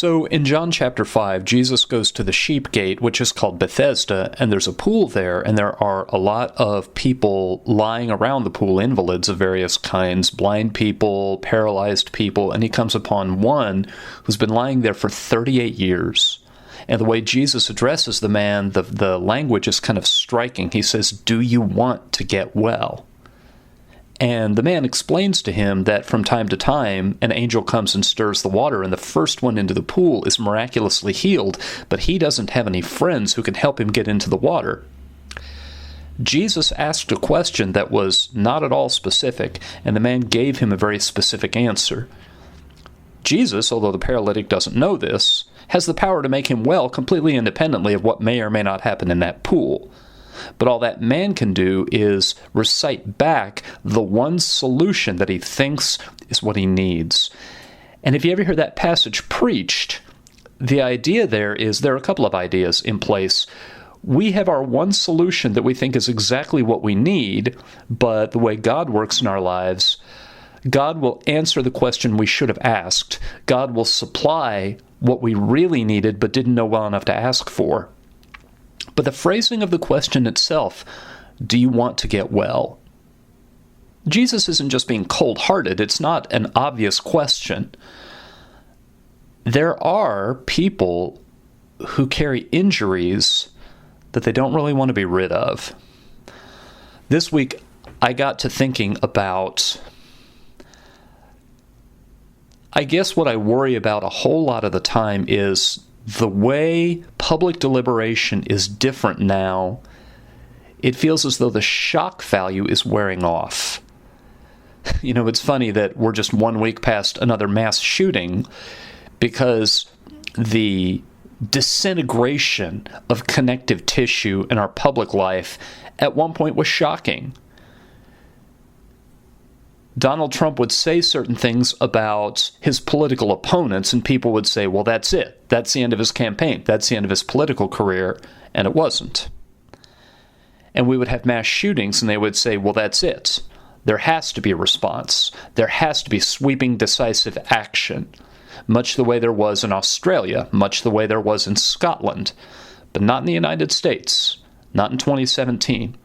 So in John chapter 5, Jesus goes to the sheep gate, which is called Bethesda, and there's a pool there, and there are a lot of people lying around the pool, invalids of various kinds, blind people, paralyzed people, and he comes upon one who's been lying there for 38 years. And the way Jesus addresses the man, the language is kind of striking. He says, "Do you want to get well?" And the man explains to him that from time to time, an angel comes and stirs the water, and the first one into the pool is miraculously healed, but he doesn't have any friends who can help him get into the water. Jesus asked a question that was not at all specific, and the man gave him a very specific answer. Jesus, although the paralytic doesn't know this, has the power to make him well completely independently of what may or may not happen in that pool. But all that man can do is recite back the one solution that he thinks is what he needs. And if you ever hear that passage preached, the idea there are a couple of ideas in place. We have our one solution that we think is exactly what we need, but the way God works in our lives, God will answer the question we should have asked. God will supply what we really needed but didn't know well enough to ask for. But the phrasing of the question itself, do you want to get well? Jesus isn't just being cold-hearted. It's not an obvious question. There are people who carry injuries that they don't really want to be rid of. This week, I got to thinking about, I guess what I worry about a whole lot of the time is the way public deliberation is different now. It feels as though the shock value is wearing off. You know, it's funny that we're just 1 week past another mass shooting because the disintegration of connective tissue in our public life at one point was shocking. Donald Trump would say certain things about his political opponents, and people would say, well, that's it. That's the end of his campaign. That's the end of his political career. And it wasn't. And we would have mass shootings, and they would say, well, that's it. There has to be a response. There has to be sweeping, decisive action, much the way there was in Australia, much the way there was in Scotland, but not in the United States, not in 2017.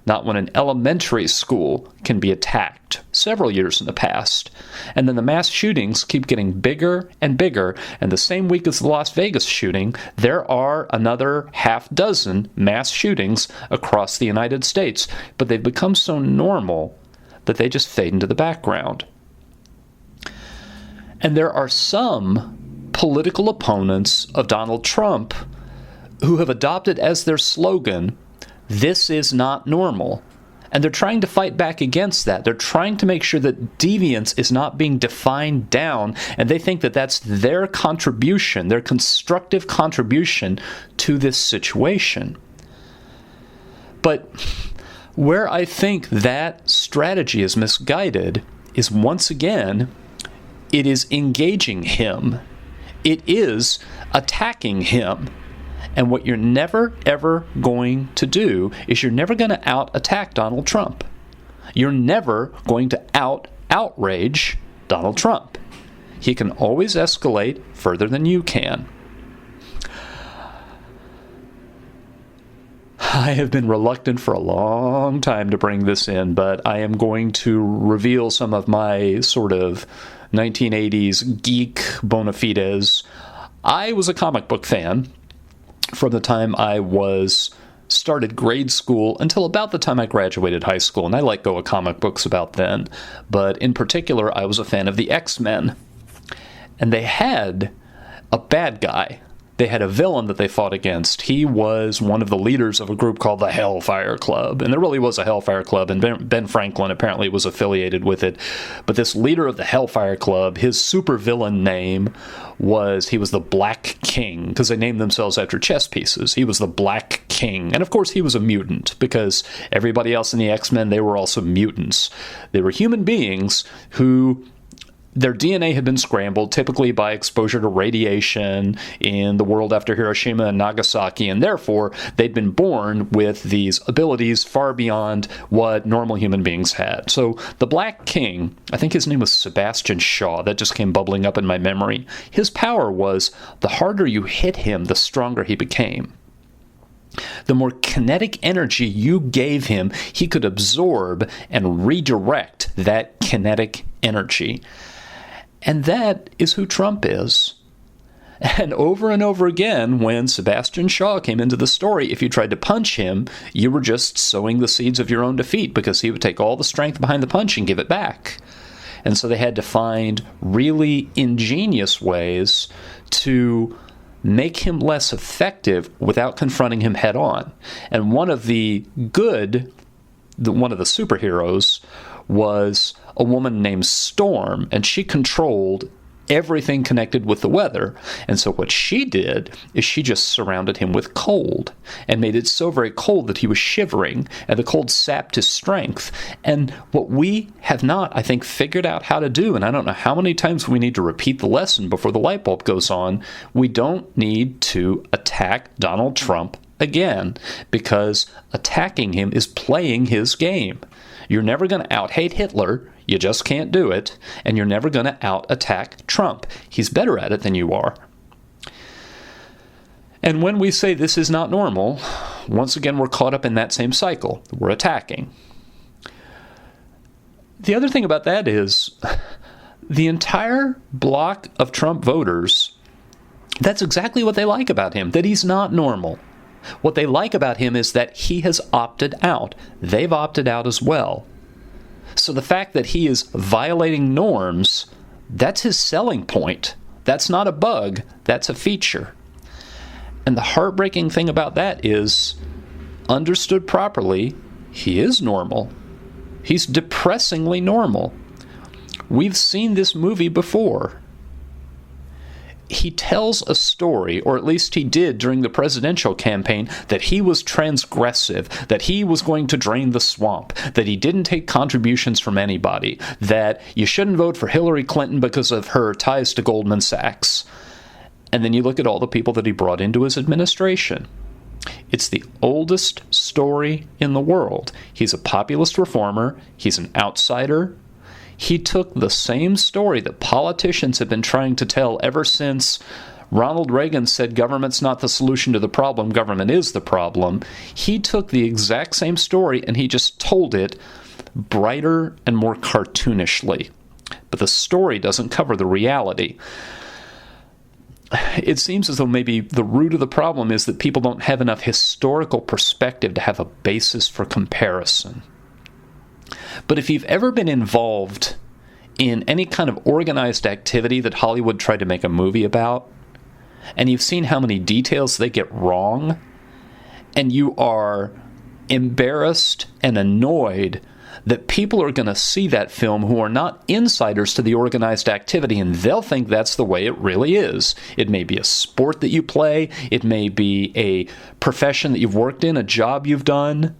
Not when an elementary school can be attacked several years in the past. And then the mass shootings keep getting bigger and bigger. And the same week as the Las Vegas shooting, there are another half dozen mass shootings across the United States. But they've become so normal that they just fade into the background. And there are some political opponents of Donald Trump who have adopted as their slogan, "This is not normal." And they're trying to fight back against that. They're trying to make sure that deviance is not being defined down, and they think that that's their contribution, their constructive contribution to this situation. But where I think that strategy is misguided is, once again, it is engaging him. It is attacking him. And what you're never, ever going to do is you're never going to out-attack Donald Trump. You're never going to outrage Donald Trump. He can always escalate further than you can. I have been reluctant for a long time to bring this in, but I am going to reveal some of my sort of 1980s geek bona fides. I was a comic book fan from the time I started grade school until about the time I graduated high school, and I let go of comic books about then. But in particular, I was a fan of the X-Men. And they had a bad guy. They had a villain that they fought against. He was one of the leaders of a group called the Hellfire Club. And there really was a Hellfire Club, and Ben Franklin apparently was affiliated with it. But this leader of the Hellfire Club, his supervillain name he was the Black King, because they named themselves after chess pieces. He was the Black King. And of course he was a mutant, because everybody else in the X-Men, they were also mutants. They were human beings who their DNA had been scrambled, typically by exposure to radiation in the world after Hiroshima and Nagasaki, and therefore they'd been born with these abilities far beyond what normal human beings had. So the Black King, I think his name was Sebastian Shaw, that just came bubbling up in my memory. His power was the harder you hit him, the stronger he became. The more kinetic energy you gave him, he could absorb and redirect that kinetic energy. And that is who Trump is. And over again, when Sebastian Shaw came into the story, if you tried to punch him, you were just sowing the seeds of your own defeat, because he would take all the strength behind the punch and give it back. And so they had to find really ingenious ways to make him less effective without confronting him head on. And one of the superheroes was a woman named Storm, and she controlled everything connected with the weather. And so what she did is she just surrounded him with cold and made it so very cold that he was shivering, and the cold sapped his strength. And what we have not, I think, figured out how to do, and I don't know how many times we need to repeat the lesson before the light bulb goes on, we don't need to attack Donald Trump again, because attacking him is playing his game. You're never going to out-hate Hitler. You just can't do it. And you're never going to out-attack Trump. He's better at it than you are. And when we say this is not normal, once again, we're caught up in that same cycle. We're attacking. The other thing about that is the entire block of Trump voters, that's exactly what they like about him, that he's not normal. What they like about him is that he has opted out. They've opted out as well. So the fact that he is violating norms, that's his selling point. That's not a bug, that's a feature. And the heartbreaking thing about that is, understood properly, he is normal. He's depressingly normal. We've seen this movie before. He tells a story, or at least he did during the presidential campaign, that he was transgressive, that he was going to drain the swamp, that he didn't take contributions from anybody, that you shouldn't vote for Hillary Clinton because of her ties to Goldman Sachs. And then you look at all the people that he brought into his administration. It's the oldest story in the world. He's a populist reformer. He's an outsider. He took the same story that politicians have been trying to tell ever since Ronald Reagan said government's not the solution to the problem, government is the problem. He took the exact same story and he just told it brighter and more cartoonishly. But the story doesn't cover the reality. It seems as though maybe the root of the problem is that people don't have enough historical perspective to have a basis for comparison. But if you've ever been involved in any kind of organized activity that Hollywood tried to make a movie about, and you've seen how many details they get wrong, and you are embarrassed and annoyed that people are going to see that film who are not insiders to the organized activity, and they'll think that's the way it really is. It may be a sport that you play. It may be a profession that you've worked in, a job you've done.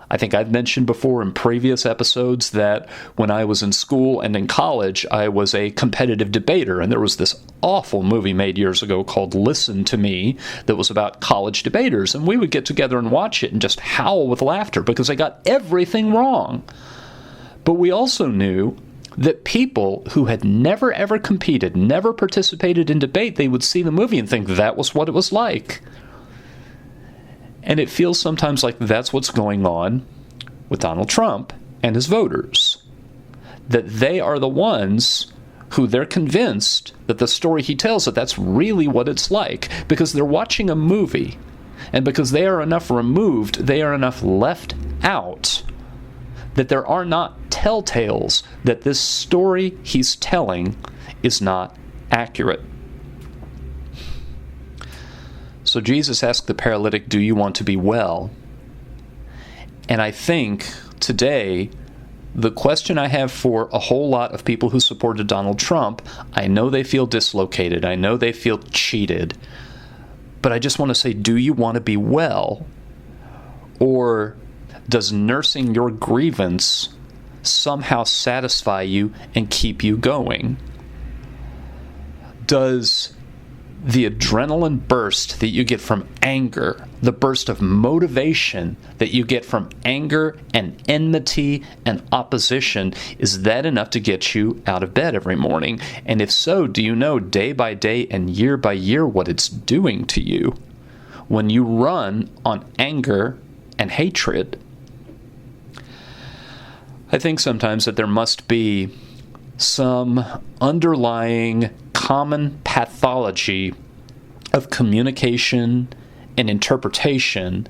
I think I've mentioned before in previous episodes that when I was in school and in college, I was a competitive debater, and there was this awful movie made years ago called Listen to Me that was about college debaters, and we would get together and watch it and just howl with laughter because they got everything wrong. But we also knew that people who had never ever competed, never participated in debate, they would see the movie and think that was what it was like. And it feels sometimes like that's what's going on with Donald Trump and his voters. That they are the ones who they're convinced that the story he tells, that that's really what it's like. Because they're watching a movie. And because they are enough removed, they are enough left out, that there are not telltales that this story he's telling is not accurate. So Jesus asked the paralytic, "Do you want to be well?" And I think today, the question I have for a whole lot of people who supported Donald Trump, I know they feel dislocated. I know they feel cheated. But I just want to say, do you want to be well? Or does nursing your grievance somehow satisfy you and keep you going? Does the adrenaline burst that you get from anger, the burst of motivation that you get from anger and enmity and opposition, is that enough to get you out of bed every morning? And if so, do you know day by day and year by year what it's doing to you when you run on anger and hatred? I think sometimes that there must be some underlying common pathology of communication and interpretation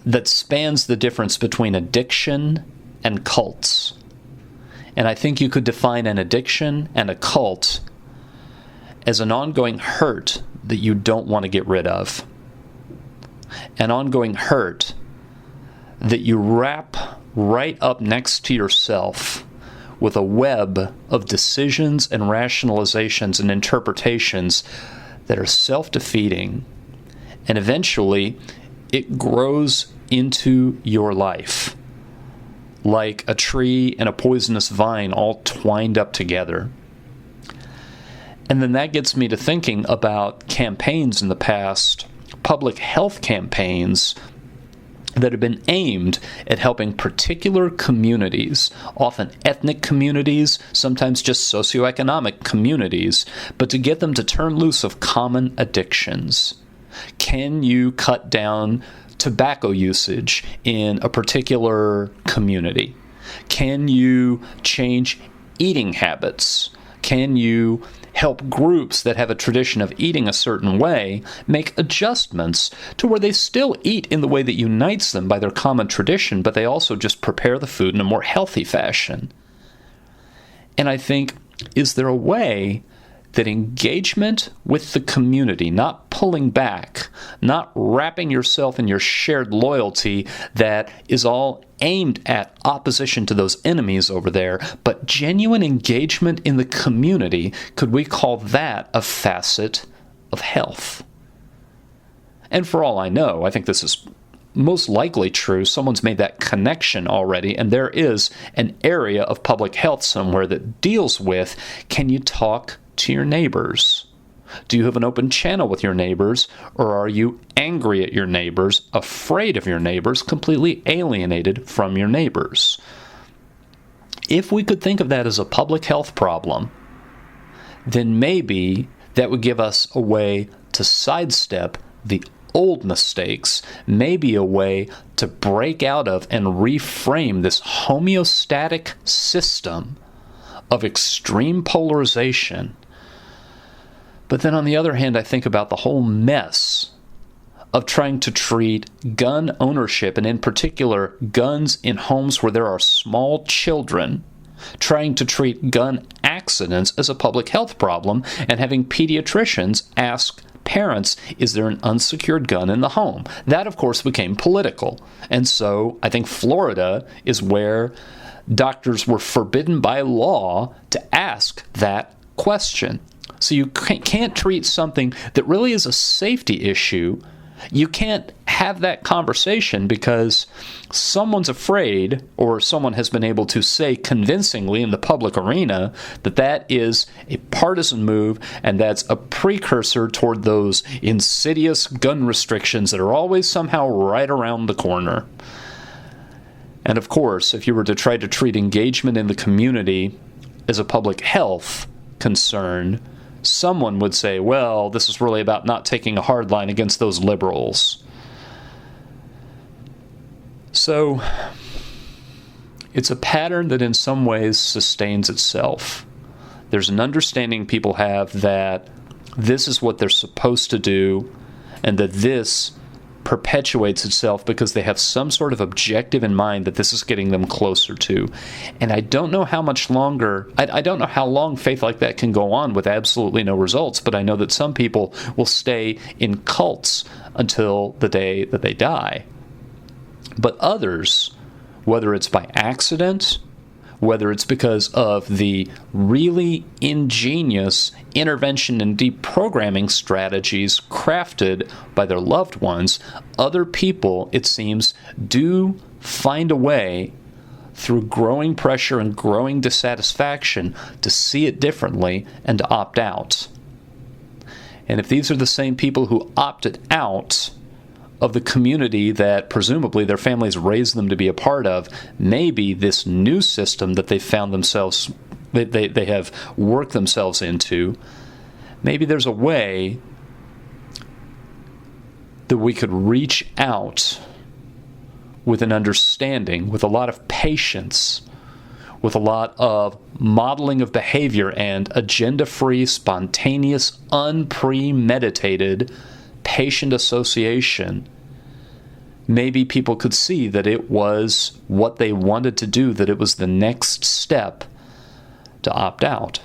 that spans the difference between addiction and cults. And I think you could define an addiction and a cult as an ongoing hurt that you don't want to get rid of. An ongoing hurt that you wrap right up next to yourself with a web of decisions and rationalizations and interpretations that are self-defeating, and eventually it grows into your life like a tree and a poisonous vine all twined up together. And then that gets me to thinking about campaigns in the past, public health campaigns that have been aimed at helping particular communities, often ethnic communities, sometimes just socioeconomic communities, but to get them to turn loose of common addictions. Can you cut down tobacco usage in a particular community? Can you change eating habits? Can you help groups that have a tradition of eating a certain way make adjustments to where they still eat in the way that unites them by their common tradition, but they also just prepare the food in a more healthy fashion? And I think, is there a way that engagement with the community, not pulling back, not wrapping yourself in your shared loyalty that is all aimed at opposition to those enemies over there, but genuine engagement in the community, could we call that a facet of health? And for all I know, I think this is most likely true. Someone's made that connection already, and there is an area of public health somewhere that deals with, can you talk to your neighbors? Do you have an open channel with your neighbors, or are you angry at your neighbors, afraid of your neighbors, completely alienated from your neighbors? If we could think of that as a public health problem, then maybe that would give us a way to sidestep the old mistakes, maybe a way to break out of and reframe this homeostatic system of extreme polarization. But then on the other hand, I think about the whole mess of trying to treat gun ownership, and in particular guns in homes where there are small children, trying to treat gun accidents as a public health problem, and having pediatricians ask parents, is there an unsecured gun in the home? That, of course, became political. And so I think Florida is where doctors were forbidden by law to ask that question. So you can't treat something that really is a safety issue. You can't have that conversation because someone's afraid, or someone has been able to say convincingly in the public arena that that is a partisan move, and that's a precursor toward those insidious gun restrictions that are always somehow right around the corner. And of course, if you were to try to treat engagement in the community as a public health concern, someone would say, well, this is really about not taking a hard line against those liberals. So it's a pattern that in some ways sustains itself. There's an understanding people have that this is what they're supposed to do, and that this perpetuates itself because they have some sort of objective in mind that this is getting them closer to. And I don't know how much longer, I don't know how long faith like that can go on with absolutely no results, but I know that some people will stay in cults until the day that they die. But others, whether it's by accident, whether it's because of the really ingenious intervention and deprogramming strategies crafted by their loved ones, other people, it seems, do find a way through growing pressure and growing dissatisfaction to see it differently and to opt out. And if these are the same people who opted out of the community that presumably their families raised them to be a part of, maybe this new system that they found themselves, they have worked themselves into, maybe there's a way that we could reach out with an understanding, with a lot of patience, with a lot of modeling of behavior and agenda-free, spontaneous, unpremeditated, patient association. Maybe people could see that it was what they wanted to do, that it was the next step to opt out.